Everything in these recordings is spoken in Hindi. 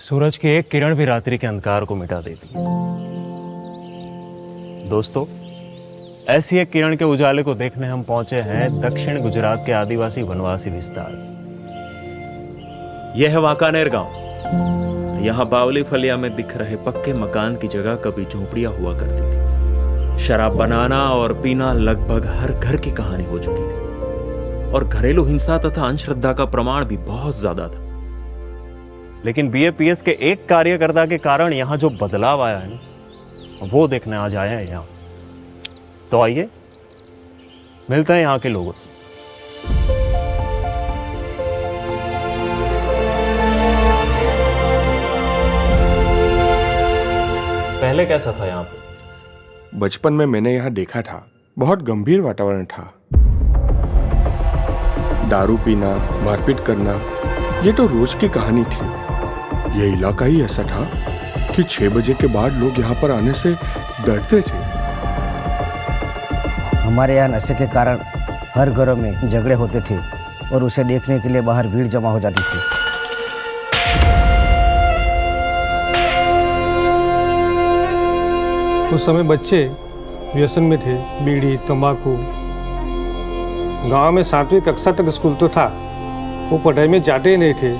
सूरज की एक किरण भी रात्रि के अंधकार को मिटा देती है। दोस्तों, ऐसी एक किरण के उजाले को देखने हम पहुंचे हैं दक्षिण गुजरात के आदिवासी वनवासी विस्तार। यह है वाकानेर गांव। यहाँ बावली फलिया में दिख रहे पक्के मकान की जगह कभी झोपड़ियां हुआ करती थी। शराब बनाना और पीना लगभग हर घर की कहानी हो चुकी थी और घरेलू हिंसा तथा अंधश्रद्धा का प्रमाण भी बहुत ज्यादा था। लेकिन बीएपीएस के एक कार्यकर्ता के कारण यहाँ जो बदलाव आया है ना, वो देखने आज आए हैं यहाँ। तो आइए मिलते हैं यहाँ के लोगों से। पहले कैसा था यहाँ पे? बचपन में मैंने यहाँ देखा था, बहुत गंभीर वातावरण था। दारू पीना, मारपीट करना, ये तो रोज की कहानी थी। ये इलाका ही ऐसा था कि 6 बजे के बाद लोग यहाँ पर आने से डरते थे। हमारे यहाँ नशे के कारण हर घरों में झगड़े होते थे और उसे देखने के लिए बाहर भीड़ जमा हो जाती थी। उस समय बच्चे व्यसन में थे, बीड़ी, तंबाकू। गांव में 7वीं कक्षा तक स्कूल तो था, वो पढ़ाई में जाते ही नहीं थे।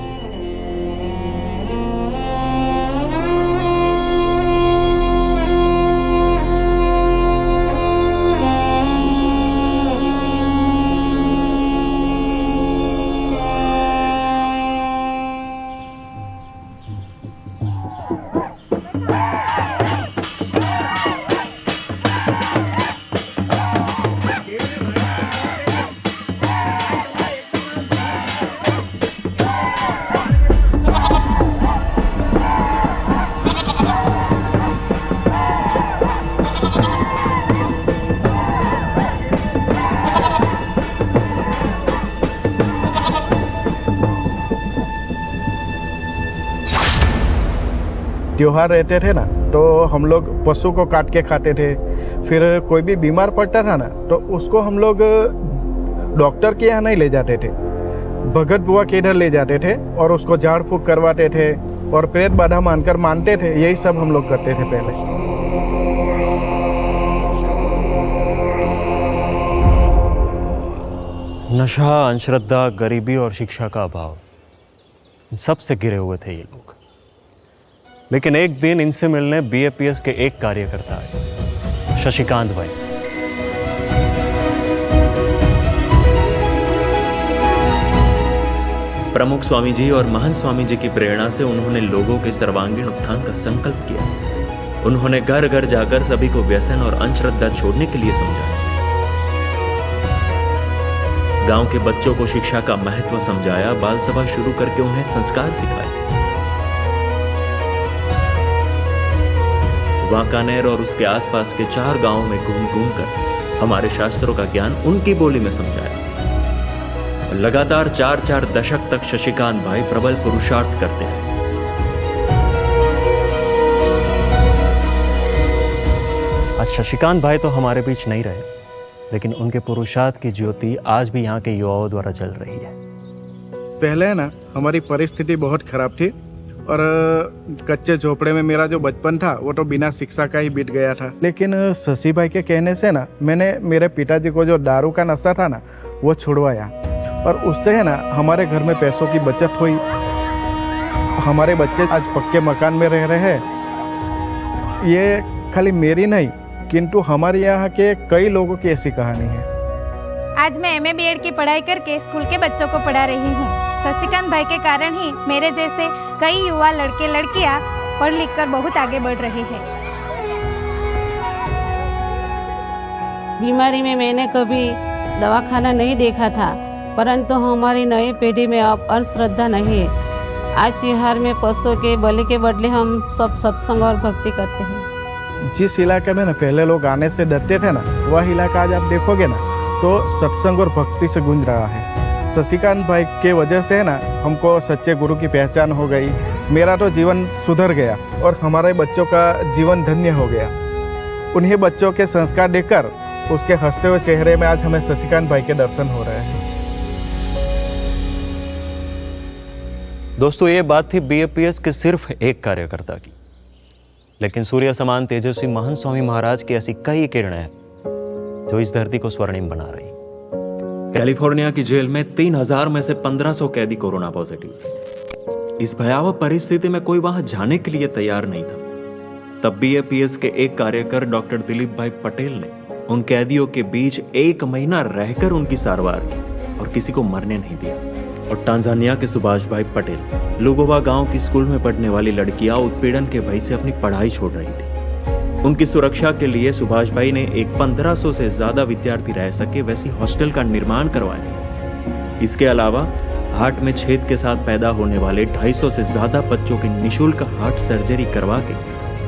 त्योहार रहते थे ना, तो हम लोग पशु को काट के खाते थे। फिर कोई भी बीमार पड़ता था ना, तो उसको हम लोग डॉक्टर के यहाँ नहीं ले जाते थे, भगत बुआ के इधर ले जाते थे और उसको झाड़ फूक करवाते थे और प्रेत बाधा मानकर मानते थे। यही सब हम लोग करते थे पहले। नशा, अंधश्रद्धा, गरीबी और शिक्षा का अभाव, इन सबसे गिरे हुए थे ये लोग। लेकिन एक दिन इनसे मिलने बीएपीएस के एक कार्यकर्ता आए, शशिकांत भाई। प्रमुख स्वामी जी और महंत स्वामी जी की प्रेरणा से उन्होंने लोगों के सर्वांगीण उत्थान का संकल्प किया। उन्होंने घर घर जाकर सभी को व्यसन और अंधश्रद्धा छोड़ने के लिए समझाया। गांव के बच्चों को शिक्षा का महत्व समझाया, बाल सभा शुरू करके उन्हें संस्कार सिखाए। वाकानेर और उसके आसपास के 4 गांवों में घूम घूम कर हमारे शास्त्रों का ज्ञान उनकी बोली में समझाया। लगातार 4-4 दशक तक शशिकांत भाई प्रबल पुरुषार्थ करते हैं। आज शशिकांत भाई तो हमारे बीच नहीं रहे, लेकिन उनके पुरुषार्थ की ज्योति आज भी यहाँ के युवाओं द्वारा जल रही है। पहले ना हमारी परिस्थिति बहुत खराब थी और कच्चे झोपड़े में मेरा जो बचपन था वो तो बिना शिक्षा का ही बीत गया था। लेकिन शशि भाई के कहने से ना मैंने मेरे पिताजी को जो दारू का नशा था ना वो छुड़वाया और उससे है ना हमारे घर में पैसों की बचत हुई। हमारे बच्चे आज पक्के मकान में रह रहे हैं। ये खाली मेरी नहीं किंतु हमारे यहाँ के कई लोगों की ऐसी कहानी है। आज मैं एमए बीएड की पढ़ाई करके स्कूल के बच्चों को पढ़ा रही हूँ। शशिकांत भाई के कारण ही मेरे जैसे कई युवा लड़के लड़कियाँ पढ़ लिख कर बहुत आगे बढ़ रहे हैं। बीमारी में मैंने कभी दवाखाना नहीं देखा था, परंतु हमारी नई पीढ़ी में अब अंधश्रद्धा नहीं है। आज त्योहार में पशुओं के बलि के बदले हम सब सत्संग और भक्ति करते हैं। जिस इलाके में ना पहले लोग आने से डरते थे ना, वह इलाका आज आप देखोगे ना तो सत्संग और भक्ति से गूंज रहा है। शशिकांत भाई के वजह से ना हमको सच्चे गुरु की पहचान हो गई। मेरा तो जीवन सुधर गया और हमारे बच्चों का जीवन धन्य हो गया। उन्हीं बच्चों के संस्कार देखकर उसके हंसते हुए चेहरे में आज हमें शशिकांत भाई के दर्शन हो रहे हैं। दोस्तों, ये बात थी बीएपीएस के सिर्फ एक कार्यकर्ता की, लेकिन सूर्य समान तेजस्वी महंत स्वामी महाराज की ऐसी कई किरणें हैं जो इस धरती को स्वर्णिम बना रही। कैलिफोर्निया की जेल में 3000 में से 1500 कैदी कोरोना पॉजिटिव थे। इस भयावह परिस्थिति में कोई वहां जाने के लिए तैयार नहीं था। तब बीएपीएस के एक कार्यकर डॉक्टर दिलीप भाई पटेल ने उन कैदियों के बीच 1 महीना रहकर उनकी सारवार की और किसी को मरने नहीं दिया। और टांजानिया के सुभाष भाई पटेल लुगोवा गांव की स्कूल में पढ़ने वाली लड़कियां उत्पीड़न के भय से अपनी पढ़ाई छोड़ रही थी। उनकी सुरक्षा के लिए सुभाष भाई ने एक 1500 से ज्यादा विद्यार्थी रह सके वैसी हॉस्टल का निर्माण करवाया। इसके अलावा हार्ट में छेद के साथ पैदा होने वाले 250 से ज्यादा बच्चों की निःशुल्क हार्ट सर्जरी करवा के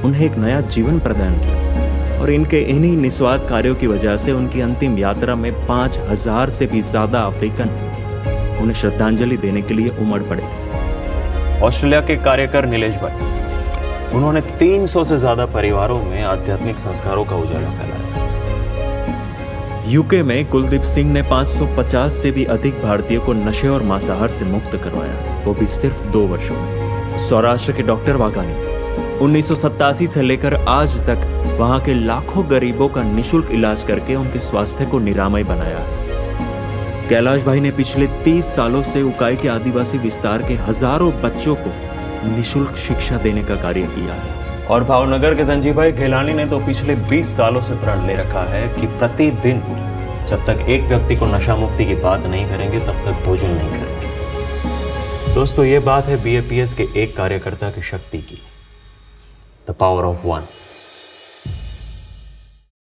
उन्हें एक नया जीवन प्रदान किया। और इनके इन्हीं निस्वार्थ कार्यों की वजह से उनकी अंतिम यात्रा में 5000 से भी ज्यादा अफ्रीकन उन्हें श्रद्धांजलि देने के लिए उमड़ पड़े थे। ऑस्ट्रेलिया के कार्यकर नीलेश भाई, उन्होंने 300 से ज्यादा परिवारों में आध्यात्मिक संस्कारों का उजाला फैलाया। यूके में कुलदीप सिंह ने 550 से भी अधिक भारतीयों को नशे और मांसाहार से मुक्त करवाया, वो भी सिर्फ 2 वर्षों में। सौराष्ट्र के डॉक्टर वाघानी 1987 से लेकर आज तक वहां के लाखों गरीबों का निःशुल्क इलाज करके उनके स्वास्थ्य को निरामय बनाया है। कैलाश भाई ने पिछले 30 सालों से उकाई के आदिवासी विस्तार के हजारों बच्चों को निःशुल्क शिक्षा देने का कार्य किया है। और भावनगर के धनजी भाई घेलानी ने तो पिछले 20 सालों से प्रण ले रखा है कि प्रतिदिन जब तक एक व्यक्ति को नशा मुक्ति की बात नहीं करेंगे तब तक भोजन नहीं करेंगे। दोस्तों, ये बात है बीएपीएस के एक कार्यकर्ता की शक्ति की, द पावर ऑफ वन।